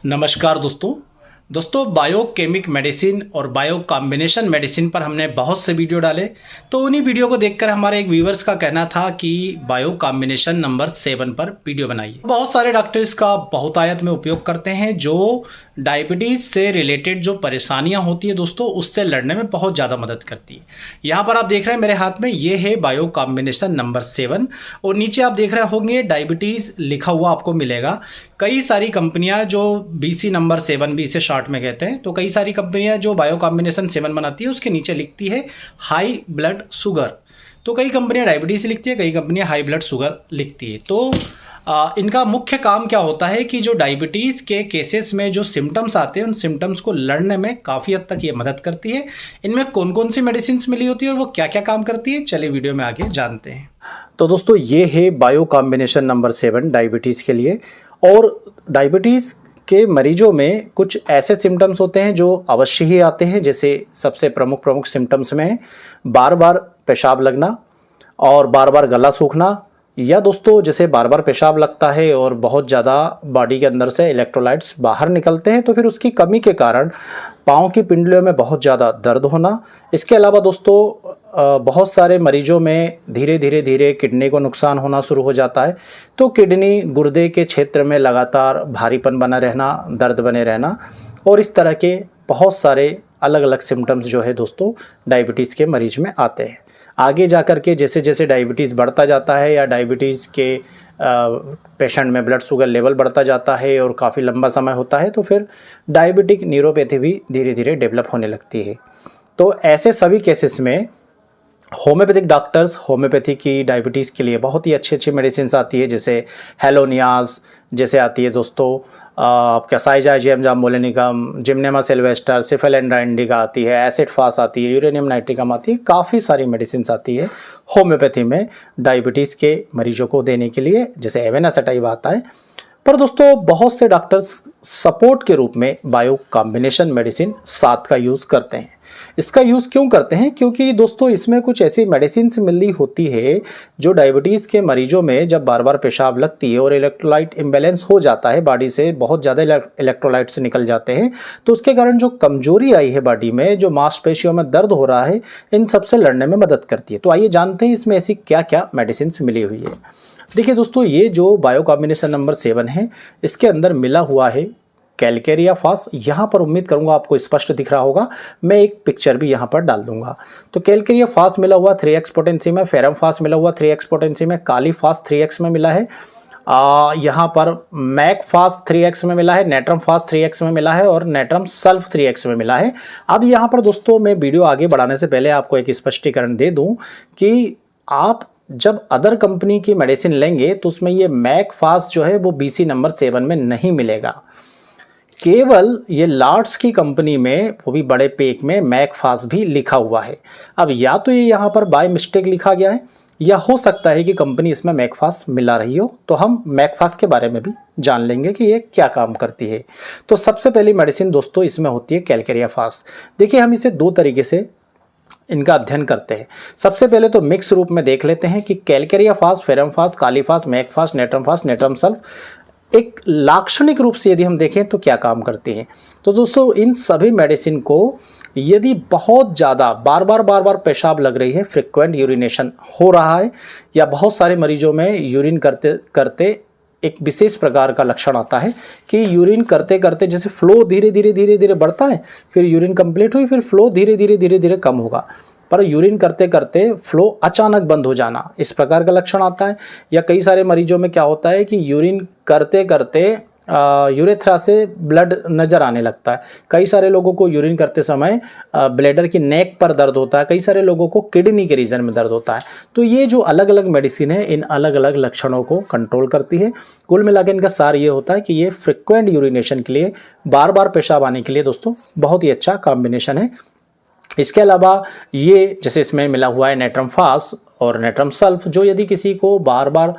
नमस्कार दोस्तों biochemic medicine और बायो कॉम्बिनेशन मेडिसिन पर हमने बहुत से वीडियो डाले। तो उन्हीं वीडियो को देखकर हमारे एक व्यूवर्स का कहना था कि बायो कॉम्बिनेशन नंबर 7 पर वीडियो बनाइए। बहुत सारे डॉक्टर इसका बहुतायत में उपयोग करते हैं जो डायबिटीज़ से रिलेटेड जो परेशानियां होती है दोस्तों, उससे लड़ने में बहुत ज़्यादा मदद करती है। यहाँ पर आप देख रहे हैं मेरे हाथ में, ये है बायो कॉम्बिनेशन नंबर 7 और नीचे आप देख रहे होंगे डायबिटीज़ लिखा हुआ आपको मिलेगा। कई सारी कंपनियां जो BC नंबर 7 भी इसे शॉर्ट में कहते हैं, तो कई सारी कंपनियां जो बायो कॉम्बिनेशन 7 बनाती है उसके नीचे लिखती है हाई ब्लड शुगर। तो कई कंपनियां डायबिटीज़ लिखती है, कई कंपनियां हाई ब्लड शुगर लिखती है। तो इनका मुख्य काम क्या होता है कि जो डायबिटीज़ के केसेस में जो सिम्टम्स आते हैं उन सिम्टम्स को लड़ने में काफ़ी हद तक ये मदद करती है। इनमें कौन कौन सी मेडिसिन मिली होती है और वो क्या क्या काम करती है, चलिए वीडियो में आगे जानते हैं। तो दोस्तों ये है बायो कॉम्बिनेशन नंबर 7 डायबिटीज़ के लिए। और डायबिटीज़ के मरीजों में कुछ ऐसे सिम्टम्स होते हैं जो अवश्य ही आते हैं, जैसे सबसे प्रमुख सिम्टम्स में बार बार पेशाब लगना और बार बार गला सूखना, या दोस्तों जैसे बार बार पेशाब लगता है और बहुत ज़्यादा बॉडी के अंदर से इलेक्ट्रोलाइट्स बाहर निकलते हैं तो फिर उसकी कमी के कारण पाँव की पिंडलियों में बहुत ज़्यादा दर्द होना। इसके अलावा दोस्तों बहुत सारे मरीजों में धीरे किडनी को नुकसान होना शुरू हो जाता है। तो किडनी गुर्दे के क्षेत्र में लगातार भारीपन बना रहना, दर्द बने रहना और इस तरह के बहुत सारे अलग अलग सिम्टम्स जो है दोस्तों डायबिटीज़ के मरीज में आते हैं। आगे जाकर के जैसे जैसे डायबिटीज़ बढ़ता जाता है या डायबिटीज़ के पेशेंट में ब्लड शुगर लेवल बढ़ता जाता है और काफ़ी लंबा समय होता है तो फिर डायबिटिक न्यूरोपैथी भी धीरे धीरे डेवलप होने लगती है। तो ऐसे सभी केसेस में होम्योपैथिक डॉक्टर्स होम्योपैथी की डायबिटीज़ के लिए बहुत ही अच्छी मेडिसिन आती है, जैसे हेलोनियाज जैसे आती है दोस्तों, आपका साइजाजियम जाम्बोलिनिकम, जिम्नेमा सिल्वेस्टर, सिफेलेंड्रा इंडिका आती है, एसिड फास आती है, यूरेनियम नाइट्रिकम आती है। काफ़ी सारी मेडिसिन आती है होम्योपैथी में डायबिटीज़ के मरीजों को देने के लिए, जैसे एवेनासेटाइव आता है। पर दोस्तों बहुत से डॉक्टर्स सपोर्ट के रूप में बायो कॉम्बिनेशन मेडिसिन 7 का यूज़ करते हैं। इसका यूज़ क्यों करते हैं? क्योंकि दोस्तों इसमें कुछ ऐसी मेडिसिन मिली होती है जो डायबिटीज़ के मरीजों में जब बार बार पेशाब लगती है और इलेक्ट्रोलाइट इम्बैलेंस हो जाता है, बॉडी से बहुत ज़्यादा इलेक्ट्रोलाइट्स निकल जाते हैं, तो उसके कारण जो कमजोरी आई है बॉडी में, जो मांसपेशियों में दर्द हो रहा है, इन सब से लड़ने में मदद करती है। तो आइए जानते हैं इसमें ऐसी क्या क्या मेडिसिन मिली हुई है। देखिए दोस्तों, ये जो बायो कॉम्बिनेशन नंबर 7 है, इसके अंदर मिला हुआ है कैलकेरिया फास। यहाँ पर उम्मीद करूंगा आपको स्पष्ट दिख रहा होगा, मैं एक पिक्चर भी यहाँ पर डाल दूंगा। तो कैलकेरिया फास मिला हुआ 3x पोटेंसी में, फेरम फास मिला हुआ 3x पोटेंसी में, काली फास 3x में मिला है, यहाँ पर मैक फास 3x में मिला है, नेट्रम फास 3x में मिला है और नेट्रम सल्फ 3x में मिला है। अब यहाँ पर दोस्तों मैं वीडियो आगे बढ़ाने से पहले आपको एक स्पष्टीकरण दे दूँ कि आप जब अदर कंपनी की मेडिसिन लेंगे तो उसमें ये मैक फास जो है वो BC नंबर 7 में नहीं मिलेगा। केवल ये लॉर्ड्स की कंपनी में, वो भी बड़े पैक में, मैक फास भी लिखा हुआ है। अब या तो ये यहाँ पर बाय मिस्टेक लिखा गया है या हो सकता है कि कंपनी इसमें मैक फास मिला रही हो। तो हम मैक फास के बारे में भी जान लेंगे कि ये क्या काम करती है। तो सबसे पहली मेडिसिन दोस्तों इसमें होती है कैलकेरिया फास। देखिए हम इसे 2 तरीके से इनका अध्ययन करते हैं। सबसे पहले तो मिक्स रूप में देख लेते हैं कि कैलकेरिया फास, फेरम फास, काली फास, मैक फास, नेट्रम फास, नेट्रम सल्फ एक लाक्षणिक रूप से यदि हम देखें तो क्या काम करती हैं। तो दोस्तों इन सभी मेडिसिन को यदि बहुत ज़्यादा बार बार पेशाब लग रही है, फ्रिक्वेंट यूरिनेशन हो रहा है, या बहुत सारे मरीजों में यूरिन करते करते एक विशेष प्रकार का लक्षण आता है कि यूरिन करते करते जैसे फ्लो धीरे धीरे बढ़ता है, फिर यूरिन कंप्लीट हुई, फिर फ्लो धीरे धीरे कम होगा, पर यूरिन करते करते फ्लो अचानक बंद हो जाना, इस प्रकार का लक्षण आता है। या कई सारे मरीजों में क्या होता है कि यूरिन करते करते यूरेथ्रा से ब्लड नज़र आने लगता है। कई सारे लोगों को यूरिन करते समय ब्लैडर की नेक पर दर्द होता है, कई सारे लोगों को किडनी के रीजन में दर्द होता है। तो ये जो अलग अलग मेडिसिन है इन अलग अलग लक्षणों को कंट्रोल करती है। कुल मिलाकर इनका सार ये होता है कि ये फ्रिक्वेंट यूरिनेशन के लिए, बार बार पेशाब आने के लिए दोस्तों बहुत ही अच्छा कॉम्बिनेशन है। इसके अलावा ये जैसे इसमें मिला हुआ है नेट्रम फास और नेट्रम सल्फ, जो यदि किसी को बार बार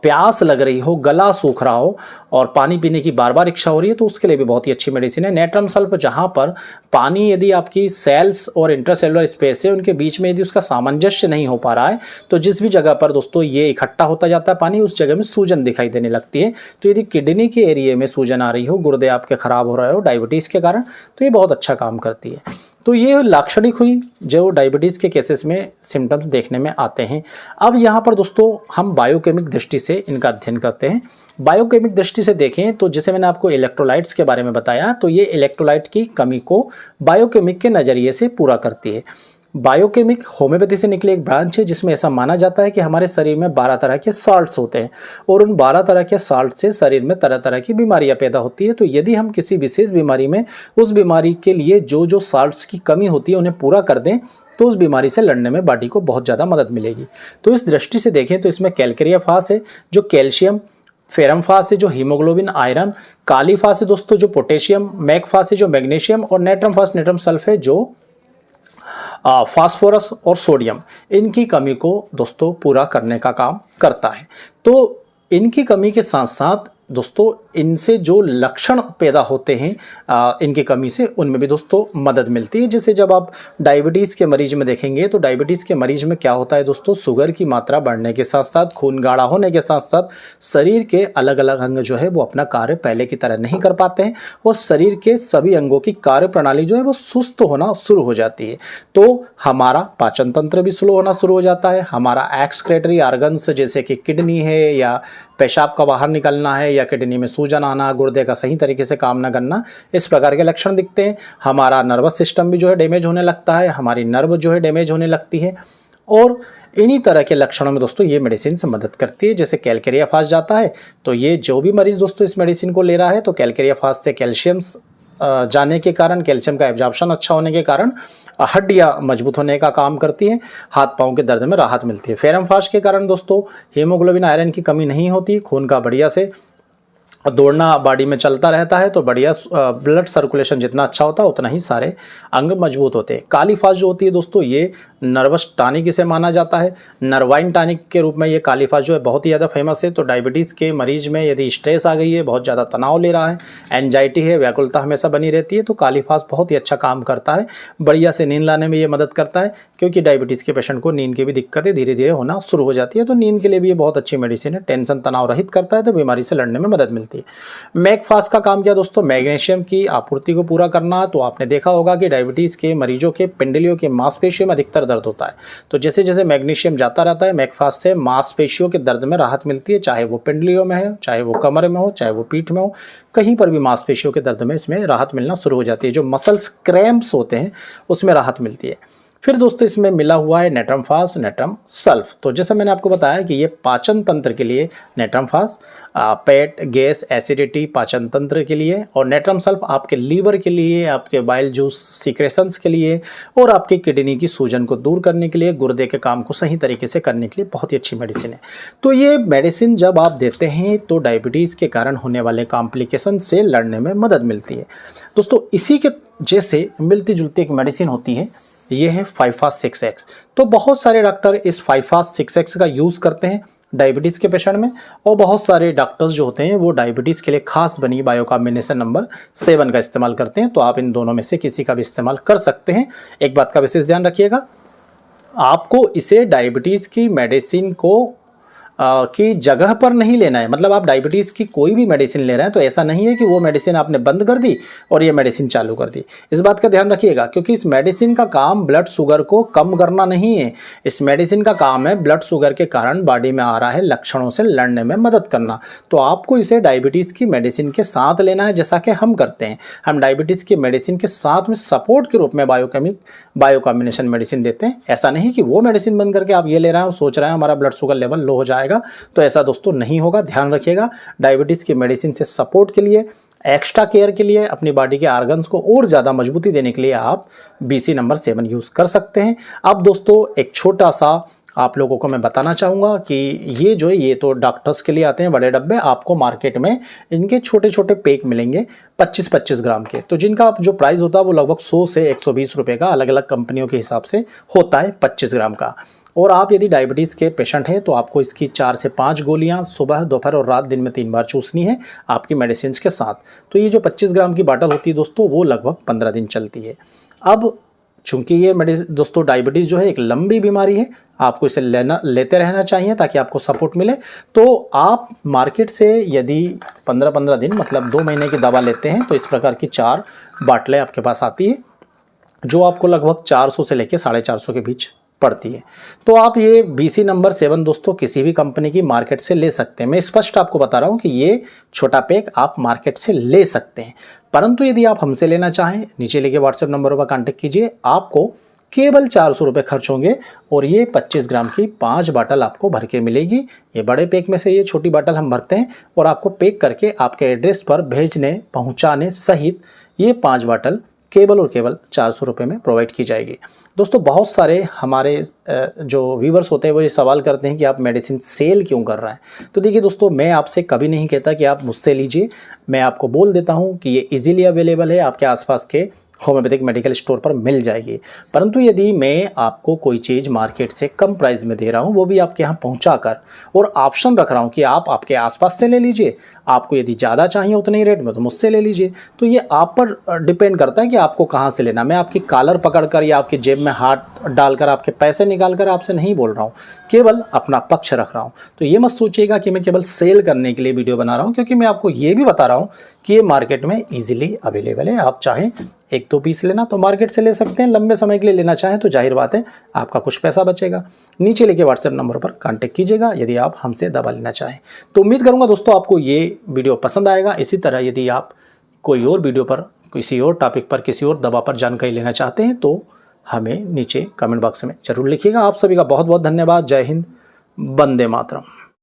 प्यास लग रही हो, गला सूख रहा हो और पानी पीने की बार बार इच्छा हो रही है, तो उसके लिए भी बहुत ही अच्छी मेडिसिन है। नेट्रम सल्फ जहाँ पर पानी यदि आपकी सेल्स और इंट्रासेलुलर स्पेस है उनके बीच में यदि उसका सामंजस्य नहीं हो पा रहा है, तो जिस भी जगह पर दोस्तों ये इकट्ठा होता जाता है पानी, उस जगह में सूजन दिखाई देने लगती है। तो यदि किडनी के एरिया में सूजन आ रही हो, गुर्दे आपके खराब हो रहे हो डायबिटीज़ के कारण, तो ये बहुत अच्छा काम करती है। तो ये लाक्षणिक हुई जो डायबिटीज़ के केसेस में सिम्टम्स देखने में आते हैं। अब यहाँ पर दोस्तों हम बायोकेमिक दृष्टि से इनका अध्ययन करते हैं। बायोकेमिक दृष्टि से देखें तो जैसे मैंने आपको इलेक्ट्रोलाइट्स के बारे में बताया, तो ये इलेक्ट्रोलाइट की कमी को बायोकेमिक के नज़रिए से पूरा करती है। बायोकेमिक होम्योपैथी से निकली एक ब्रांच है जिसमें ऐसा माना जाता है कि हमारे शरीर में 12 तरह के साल्ट्स होते हैं और उन 12 तरह के साल्ट से शरीर में तरह तरह की बीमारियां पैदा होती है। तो यदि हम किसी विशेष बीमारी में उस बीमारी के लिए जो जो साल्ट्स की कमी होती है उन्हें पूरा कर दें, तो उस बीमारी से लड़ने में बॉडी को बहुत ज़्यादा मदद मिलेगी। तो इस दृष्टि से देखें तो इसमें कैलकेरिया फास है जो कैल्शियम, फेरम फास है जो हीमोग्लोबिन आयरन, काली फास है दोस्तों जो पोटेशियम, मैग फास है जो मैग्नीशियम और नेट्रम फास नेट्रम सल्फ है जो फास्फोरस और सोडियम, इनकी कमी को दोस्तों पूरा करने का काम करता है। तो इनकी कमी के साथ साथ दोस्तों इनसे जो लक्षण पैदा होते हैं इनकी कमी से, उनमें भी दोस्तों मदद मिलती है। जैसे जब आप डायबिटीज़ के मरीज में देखेंगे तो डायबिटीज़ के मरीज में क्या होता है दोस्तों, शुगर की मात्रा बढ़ने के साथ साथ, खून गाढ़ा होने के साथ साथ शरीर के अलग अलग अंग जो है वो अपना कार्य पहले की तरह नहीं कर पाते हैं और शरीर के सभी अंगों की कार्य प्रणाली जो है वो सुस्त होना शुरू हो जाती है। तो हमारा पाचन तंत्र भी स्लो होना शुरू हो जाता है, हमारा एक्सक्रेटरी ऑर्गन्स जैसे कि किडनी है या पेशाब का बाहर निकलना है या किडनी में सूजन आना, गुर्दे का सही तरीके से काम न करना, इस प्रकार के लक्षण दिखते हैं। हमारा नर्वस सिस्टम भी जो है डैमेज होने लगता है, हमारी नर्व जो है डैमेज होने लगती है और इन्हीं तरह के लक्षणों में दोस्तों ये मेडिसिन से मदद करती है। जैसे कैलकेरिया फास जाता है तो ये जो भी मरीज दोस्तों इस मेडिसिन को ले रहा है तो कैलकेरिया फास से कैल्शियम जाने के कारण, कैल्शियम का एब्जॉर्प्शन अच्छा होने के कारण हड्डियां मजबूत होने का काम करती है, हाथ पांव के दर्द में राहत मिलती है। फेरम फास के कारण दोस्तों हीमोग्लोबिन आयरन की कमी नहीं होती, खून का बढ़िया से दौड़ना बॉडी में चलता रहता है, तो बढ़िया ब्लड सर्कुलेशन जितना अच्छा होता है उतना ही सारे अंग मजबूत होते हैं। काली फास जो होती है दोस्तों ये नर्वस टॉनिक इसे माना जाता है, नर्वाइन टॉनिक के रूप में ये काली फास जो है बहुत ही ज़्यादा फेमस है। तो डायबिटीज़ के मरीज में यदि स्ट्रेस आ गई है, बहुत ज़्यादा तनाव ले रहा है, एंजाइटी है, व्याकुलता हमेशा बनी रहती है, तो काली फास बहुत ही अच्छा काम करता है, बढ़िया से नींद लाने में ये मदद करता है क्योंकि डायबिटीज़ के पेशेंट को नींद की भी दिक्कतें धीरे धीरे होना शुरू हो जाती है। तो नींद के लिए भी ये बहुत अच्छी मेडिसिन है, टेंशन तनाव रहित करता है, तो बीमारी से लड़ने में मदद मिलती है। मैग फास का काम क्या दोस्तों, मैग्नीशियम की आपूर्ति को पूरा करना। तो आपने देखा होगा कि डायबिटीज़ के मरीजों के पिंडलियों के मांसपेशियों में अधिकतर दर्द होता है, तो जैसे जैसे मैग्नीशियम जाता रहता है मैग फास से मांसपेशियों के दर्द में राहत मिलती है, चाहे वो पिंडलियों में है, चाहे वो कमर में हो, चाहे वो पीठ में हो, कहीं पर भी मांसपेशियों के दर्द में इसमें राहत मिलना शुरू हो जाती है। जो मसल्स क्रैम्प्स होते हैं उसमें राहत मिलती है। फिर दोस्तों इसमें मिला हुआ है नेट्रम फास, नेट्रम सल्फ। तो जैसे मैंने आपको बताया कि ये पाचन तंत्र के लिए नेट्रम फास, पेट गैस एसिडिटी पाचन तंत्र के लिए, और नेट्रम सल्फ आपके लीवर के लिए, आपके बाइल जूस सीक्रेशंस के लिए और आपके किडनी की सूजन को दूर करने के लिए, गुर्दे के काम को सही तरीके से करने के लिए बहुत ही अच्छी मेडिसिन है। तो ये मेडिसिन जब आप देते हैं तो डायबिटीज़ के कारण होने वाले कॉम्प्लिकेशन से लड़ने में मदद मिलती है। दोस्तों इसी के जैसे मिलती जुलती एक मेडिसिन होती है, ये है 5-FAST-6X। तो बहुत सारे डॉक्टर इस 5-FAST-6X का यूज़ करते हैं डायबिटीज़ के पेशेंट में, और बहुत सारे डॉक्टर्स जो होते हैं वो डायबिटीज़ के लिए खास बनी बायो कॉम्बिनेशन नंबर 7 का इस्तेमाल करते हैं। तो आप इन दोनों में से किसी का भी इस्तेमाल कर सकते हैं। एक बात का विशेष ध्यान रखिएगा, आपको इसे डायबिटीज़ की मेडिसिन को की जगह पर नहीं लेना है। मतलब आप डायबिटीज़ की कोई भी मेडिसिन ले रहे हैं तो ऐसा नहीं है कि वो मेडिसिन आपने बंद कर दी और ये मेडिसिन चालू कर दी। इस बात का ध्यान रखिएगा क्योंकि इस मेडिसिन का काम ब्लड शुगर को कम करना नहीं है। इस मेडिसिन का काम है ब्लड शुगर के कारण बॉडी में आ रहा है लक्षणों से लड़ने में मदद करना। तो आपको इसे डायबिटीज़ की मेडिसिन के साथ लेना है, जैसा कि हम करते हैं। हम डायबिटीज़ की मेडिसिन के साथ में सपोर्ट के रूप में बायो कॉम्बिनेशन मेडिसिन देते हैं। ऐसा नहीं कि वो मेडिसिन बंद करके आप ये ले रहे हैं और सोच रहे हैं हमारा ब्लड शुगर लेवल लो हो जाएगा, तो ऐसा दोस्तों नहीं होगा। ध्यान रखिएगा, डायबिटीज की मेडिसिन से सपोर्ट के लिए, एक्स्ट्रा केयर के लिए, अपनी बॉडी के ऑर्गन्स को और ज़्यादा मजबूती देने के लिए आप BC नंबर 7 यूज़ कर सकते हैं। अब दोस्तों एक छोटा सा आप लोगों को मैं बताना चाहूँगा कि ये जो है ये तो डॉक्टर्स के लिए आते हैं बड़े डब्बे, आपको मार्केट में इनके छोटे छोटे पैक मिलेंगे 25-25 ग्राम के, तो जिनका जो प्राइस होता है वो लगभग 100 से 120 रुपये का अलग अलग कंपनियों के हिसाब से होता है 25 ग्राम का। और आप यदि डायबिटीज़ के पेशेंट हैं तो आपको इसकी 4 से 5 गोलियां सुबह, दोपहर और रात दिन में 3 बार चूसनी है आपकी मेडिसिन के साथ। तो ये जो 25 ग्राम की बाटल होती है दोस्तों वो लगभग 15 दिन चलती है। अब चूंकि ये दोस्तों डायबिटीज़ जो है एक लंबी बीमारी है, आपको इसे लेते रहना चाहिए ताकि आपको सपोर्ट मिले। तो आप मार्केट से यदि 15-15 दिन मतलब 2 महीने की दवा लेते हैं तो इस प्रकार की 4 बाटलें आपके पास आती है जो आपको लगभग 400 से लेकर 450 के बीच पड़ती है। तो आप ये BC नंबर 7 दोस्तों किसी भी कंपनी की मार्केट से ले सकते हैं। मैं स्पष्ट आपको बता रहा हूँ कि ये छोटा पैक आप मार्केट से ले सकते हैं, परंतु यदि आप हमसे लेना चाहें नीचे लिखे व्हाट्सएप नंबरों पर कांटेक्ट कीजिए। आपको केवल 400 रुपये खर्च होंगे और ये 25 ग्राम की 5 बाटल आपको भर के मिलेगी। ये बड़े पैक में से ये छोटी बाटल हम भरते हैं और आपको पैक करके आपके एड्रेस पर भेजने पहुँचाने सहित ये 5 बाटल केवल और केवल 400 रुपये में प्रोवाइड की जाएगी। दोस्तों बहुत सारे हमारे जो व्यूवर्स होते हैं वो ये सवाल करते हैं कि आप मेडिसिन सेल क्यों कर रहे हैं। तो देखिए दोस्तों, मैं आपसे कभी नहीं कहता कि आप मुझसे लीजिए, मैं आपको बोल देता हूँ कि ये इजीली अवेलेबल है, आपके आसपास के होम्योपैथिक मेडिकल स्टोर पर मिल जाएगी। परंतु यदि मैं आपको कोई चीज़ मार्केट से कम प्राइस में दे रहा हूँ वो भी आपके यहाँ पहुँचाकर और ऑप्शन रख रहा हूँ कि आप आपके आसपास से ले लीजिए, आपको यदि ज़्यादा चाहिए उतने ही रेट में तो मुझसे ले लीजिए, तो ये आप पर डिपेंड करता है कि आपको कहाँ से लेना। मैं आपकी कॉलर पकड़कर या आपकी जेब में हाथ डालकर आपके पैसे निकालकर आपसे नहीं बोल रहा हूँ, केवल अपना पक्ष रख रहा हूँ। तो ये मत सोचिएगा कि मैं केवल सेल करने के लिए वीडियो बना रहा हूँ, क्योंकि मैं आपको ये भी बता रहा हूँ कि ये मार्केट में ईजिली अवेलेबल है। आप चाहें 1-2 पीस लेना तो मार्केट से ले सकते हैं, लंबे समय के लिए लेना चाहें तो जाहिर बात है आपका कुछ पैसा बचेगा। नीचे लिखे व्हाट्सएप नंबर पर कांटेक्ट कीजिएगा यदि आप हमसे दवा लेना चाहें। तो उम्मीद करूंगा दोस्तों आपको ये वीडियो पसंद आएगा। इसी तरह यदि आप कोई और वीडियो पर, किसी और टॉपिक पर, किसी और दवा पर जानकारी लेना चाहते हैं तो हमें नीचे कमेंट बॉक्स में जरूर लिखिएगा। आप सभी का बहुत बहुत धन्यवाद। जय हिंद, वंदे मातरम।